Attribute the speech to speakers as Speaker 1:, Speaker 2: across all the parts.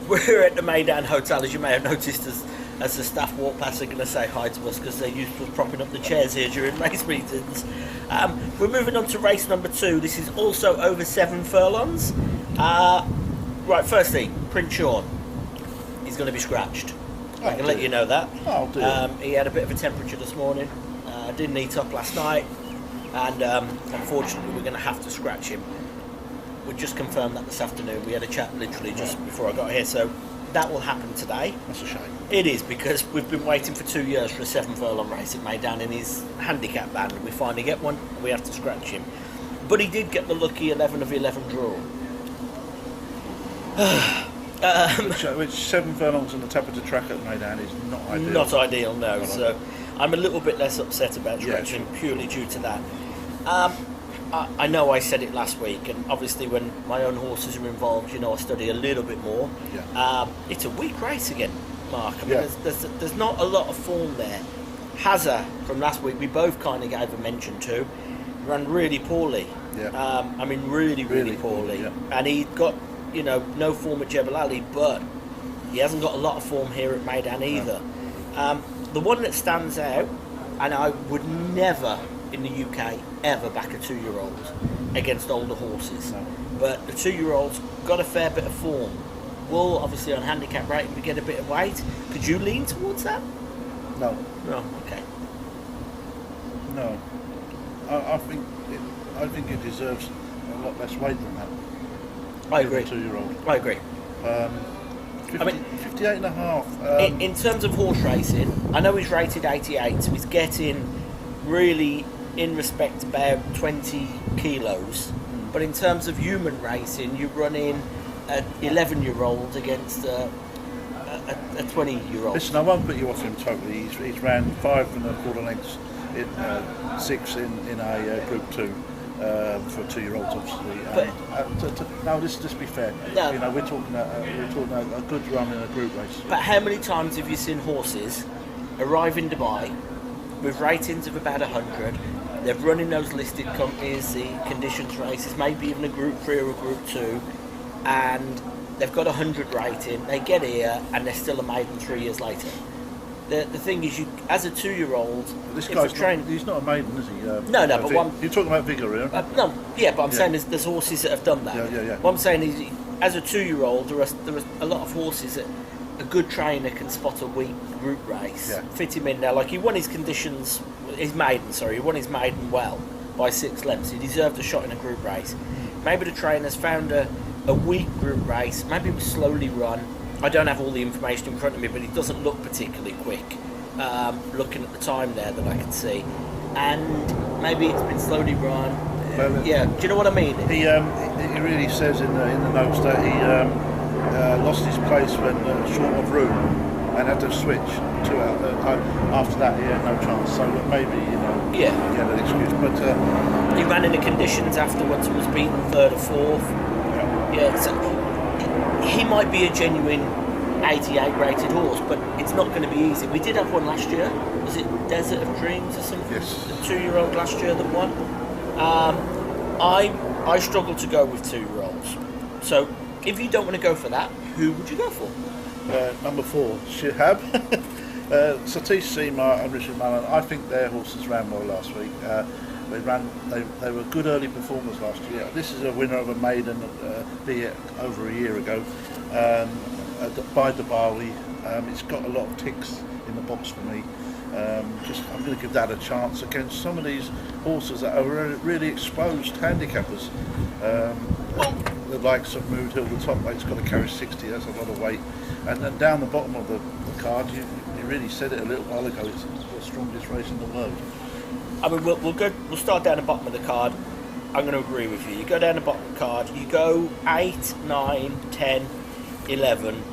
Speaker 1: We're at the MEYDAN Hotel, as you may have noticed, as the staff walk past, they're going to say hi to us because they're used to us propping up the chairs here during race meetings. We're moving on to race number 2. This is also over 7 furlongs. Right, firstly, Prince Sean. He's going to be scratched. I can let you know that.
Speaker 2: Oh, dear.
Speaker 1: He had a bit of a temperature this morning. Didn't eat up last night, and unfortunately we're going to have to scratch him. We just confirmed that this afternoon. We had a chat literally just before I got here, so that will happen today.
Speaker 2: That's a shame.
Speaker 1: It is, because we've been waiting for 2 years for a 7 furlong race at MEYDAN in his handicap band, and we finally get one, and we have to scratch him. But he did get the lucky 11 of 11 draw.
Speaker 2: Which 7 furlongs on the top of the track at MEYDAN is not ideal.
Speaker 1: Not ideal, no. So I'm a little bit less upset about scratching purely due to that. I know I said it last week, and obviously when my own horses are involved, I study a little bit more.
Speaker 2: Yeah.
Speaker 1: It's a weak race again, Mark. I mean, there's not a lot of form there. Hazza from last week, we both kind of gave a mention to, ran really poorly.
Speaker 2: Yeah.
Speaker 1: Really poorly.
Speaker 2: Yeah.
Speaker 1: And he got, no form at Jebel Ali, but he hasn't got a lot of form here at MEYDAN either. No. The one that stands out, and I would never in the UK ever back a 2-year-old against older horses, but the 2-year-old's got a fair bit of form. Will obviously on handicap rating we get a bit of weight. Could you lean towards that?
Speaker 2: No.
Speaker 1: Okay.
Speaker 2: No. I think it deserves a lot less weight than that.
Speaker 1: I agree.
Speaker 2: 2-year-old.
Speaker 1: I agree.
Speaker 2: 58 and a half.
Speaker 1: In terms of horse racing, I know he's rated 88, so he's getting really, in respect, about 20 kilos. But in terms of human racing, you're running an 11-year-old against a 20-year-old.
Speaker 2: Listen, I won't put you off him totally. He's ran 5 1/4 lengths, 6 in a Group 2 for 2-year-olds, obviously. Now, let's be fair.
Speaker 1: No.
Speaker 2: We're talking a good run in a group race.
Speaker 1: But how many times have you seen horses arrive in Dubai with ratings of about 100? They're running those listed companies, the conditions races, maybe even a Group 3 or a Group 2, and they've got 100 rating. They get here and they're still a maiden 3 years later. The thing is, you as a 2-year-old,
Speaker 2: this guy's he's not a maiden, is he?
Speaker 1: No, but
Speaker 2: you're talking about Vigor, yeah?
Speaker 1: No, yeah, but I'm saying there's horses that have done that.
Speaker 2: Yeah.
Speaker 1: What I'm saying is, as a 2-year-old, there are a lot of horses that a good trainer can spot a weak group race, fit him in there. Like he won his conditions, he won his maiden well by 6 lengths. He deserved a shot in a group race. Maybe the trainer's found a weak group race. Maybe it was slowly run. I don't have all the information in front of me, but it doesn't look particularly quick. Looking at the time there that I can see, and maybe it's been slowly run. Do you know what I mean?
Speaker 2: He really says in the notes that he lost his place when short of room and had to switch to after that he had no chance. So maybe he had an excuse, but
Speaker 1: he ran in the conditions afterwards and was beaten 3rd or 4th. So he might be a genuine 88 rated horse, but it's not going to be easy. We did have one last year. Was it Desert of Dreams or something?
Speaker 2: Yes.
Speaker 1: The 2-year-old last year that won. I struggle to go with 2-year-olds. So if you don't want to go for that, who would you go for?
Speaker 2: Number 4, Shihab. Satish Seema and Richard Mullen. I think their horses ran well last week. They were good early performers last year. This is a winner of a maiden, be it over a year ago, by Dubai. It's got a lot of ticks in the box for me. I'm going to give that a chance against some of these horses that are really exposed handicappers. The likes of Mood Hill, the top weight's got to carry 60. That's a lot of weight. And then down the bottom of the card, you really said it a little while ago. It's the strongest race in the world.
Speaker 1: I mean, we'll start down the bottom of the card. I'm going to agree with you. You go down the bottom of the card, you go 8, 9, 10, 11.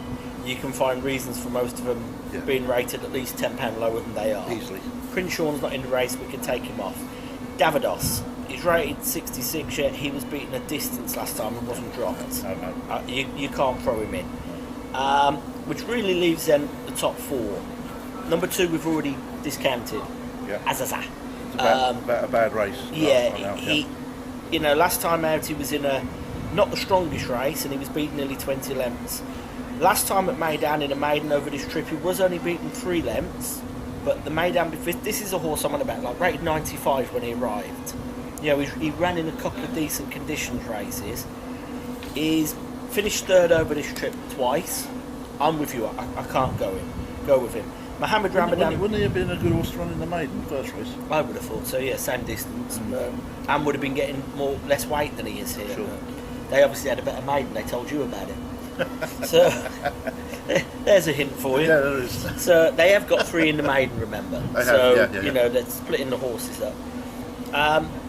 Speaker 1: You can find reasons for most of them being rated at least £10 lower than they are.
Speaker 2: Easily.
Speaker 1: Prince Sean's not in the race, we can take him off. Davidos, he's rated 66, yet he was beaten a distance last time and wasn't dropped.
Speaker 2: No.
Speaker 1: You can't throw him in. Which really leaves then the top 4. Number 2 we've already discounted. Azaza.
Speaker 2: A bad race.
Speaker 1: Last time out he was in not the strongest race, and he was beaten nearly 20 lengths. Last time at MEYDAN in a maiden over this trip, he was only beaten 3 lengths. But the MEYDAN, this is a horse I'm on about, like rated 95 when he arrived. You know, he ran in a couple of decent conditions races. He's finished 3rd over this trip twice. I'm with you. I can't go with him. Mohammed Ramadan.
Speaker 2: Wouldn't he have been a good horse to run in the maiden first race?
Speaker 1: I would have thought so. Yeah, same distance, and would have been getting less weight than he is here.
Speaker 2: Sure.
Speaker 1: They obviously had a better maiden. They told you about it. So there's a hint for you.
Speaker 2: Yeah, there is.
Speaker 1: So they have got 3 in the maiden. Remember. You know they're splitting the horses up.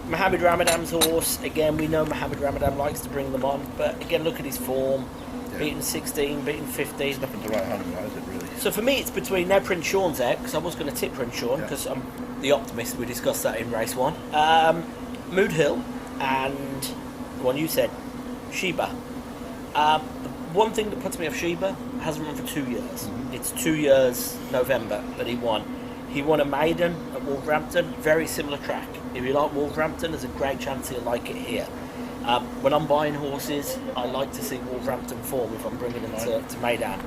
Speaker 1: Mohammed Ramadan's horse, again, we know Mohammed Ramadan likes to bring them on, but again, look at his form. Yeah. Beaten 16, beaten 15.
Speaker 2: It's nothing to write home about, is it, really?
Speaker 1: So for me, it's between now Prince Sean's out, because I was going to tip Prince Sean, because I'm the optimist. We discussed that in race 1. Mood Hill and the one you said, Sheba. The one thing that puts me off Sheba, hasn't run for 2 years. Mm-hmm. It's 2 years November that he won. He won a maiden at Wolverhampton, very similar track. If you like Wolverhampton, there's a great chance he'll like it here. When I'm buying horses, I like to see Wolverhampton form if I'm bringing them to MEYDAN.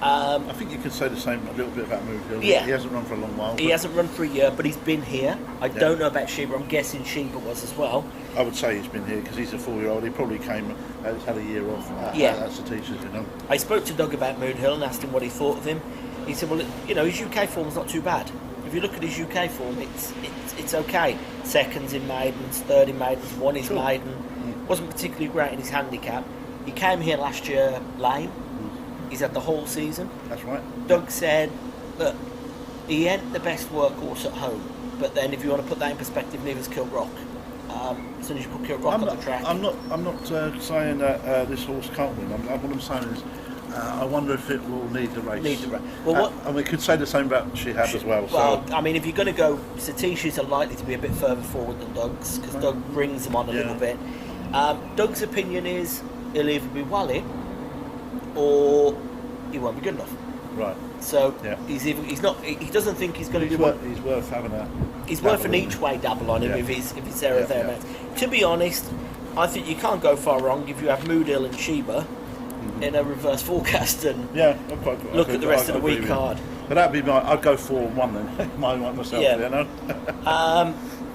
Speaker 2: I think you could say the same a little bit about Mood Hill.
Speaker 1: Yeah.
Speaker 2: He hasn't run for a long while.
Speaker 1: He hasn't run for a year, but he's been here. I don't know about Sheba. I'm guessing Sheba was as well.
Speaker 2: I would say he's been here because he's a 4-year-old. He probably came, had a year off. That's the teachers, you know.
Speaker 1: I spoke to Doug about Mood Hill and asked him what he thought of him. He said, well, you know, his UK form's not too bad. If you look at his UK form, it's okay. Seconds in maidens, 3rd in maidens, 1 is maiden. Wasn't particularly great in his handicap. He came here last year lame. He's had the whole season.
Speaker 2: That's right.
Speaker 1: Doug said that he ain't the best workhorse at home, but then if you want to put that in perspective, neither's Kilrock. As soon as you put Kilrock on the track,
Speaker 2: I'm not saying that this horse can't win. What I'm saying is, I wonder if it will need the race.
Speaker 1: Well,
Speaker 2: and we could say the same about Shihab as well.
Speaker 1: Well, I mean, if you're going to go, Satish's are likely to be a bit further forward than Doug's, because Doug brings them on a little bit. Doug's opinion is he'll either be well in, or he won't be good enough.
Speaker 2: Right.
Speaker 1: So he doesn't think he's going to do.
Speaker 2: He's worth having a.
Speaker 1: He's worth an each way dabble on him if it's there or thereabouts. To be honest, I think you can't go far wrong if you have Mood Hill and Sheba in a reverse forecast and look at the rest of the week card.
Speaker 2: But that'd be I'd go 4-1 then. myself.
Speaker 1: Yeah.
Speaker 2: You know.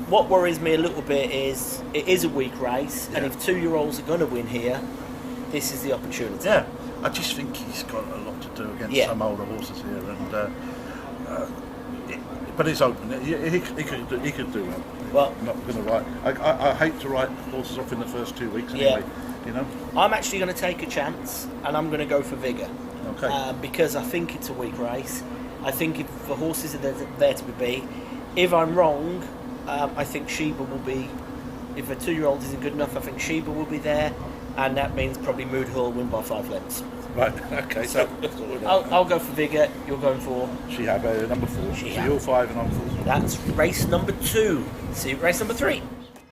Speaker 1: What worries me a little bit is it is a weak race, and if 2-year-olds are going to win here, this is the opportunity.
Speaker 2: Yeah, I just think he's got a lot to do against some older horses here, and but it's open. He could do well.
Speaker 1: Well,
Speaker 2: I'm not going to write. I hate to write horses off in the first 2 weeks anyway. You know.
Speaker 1: I'm actually going to take a chance, and I'm going to go for Vigour.
Speaker 2: Okay.
Speaker 1: Because I think it's a weak race. I think if the horses are there to be beat, if I'm wrong, I think Sheba will be. If a 2-year-old isn't good enough, I think Sheba will be there, and that means probably Mood Hill will win by 5 lengths.
Speaker 2: Right. Okay. So
Speaker 1: I'll go for Vigour. You're going for
Speaker 2: Sheba, number 4. So you're 5 and I'm 4.
Speaker 1: That's race number 2. See you at race number 3.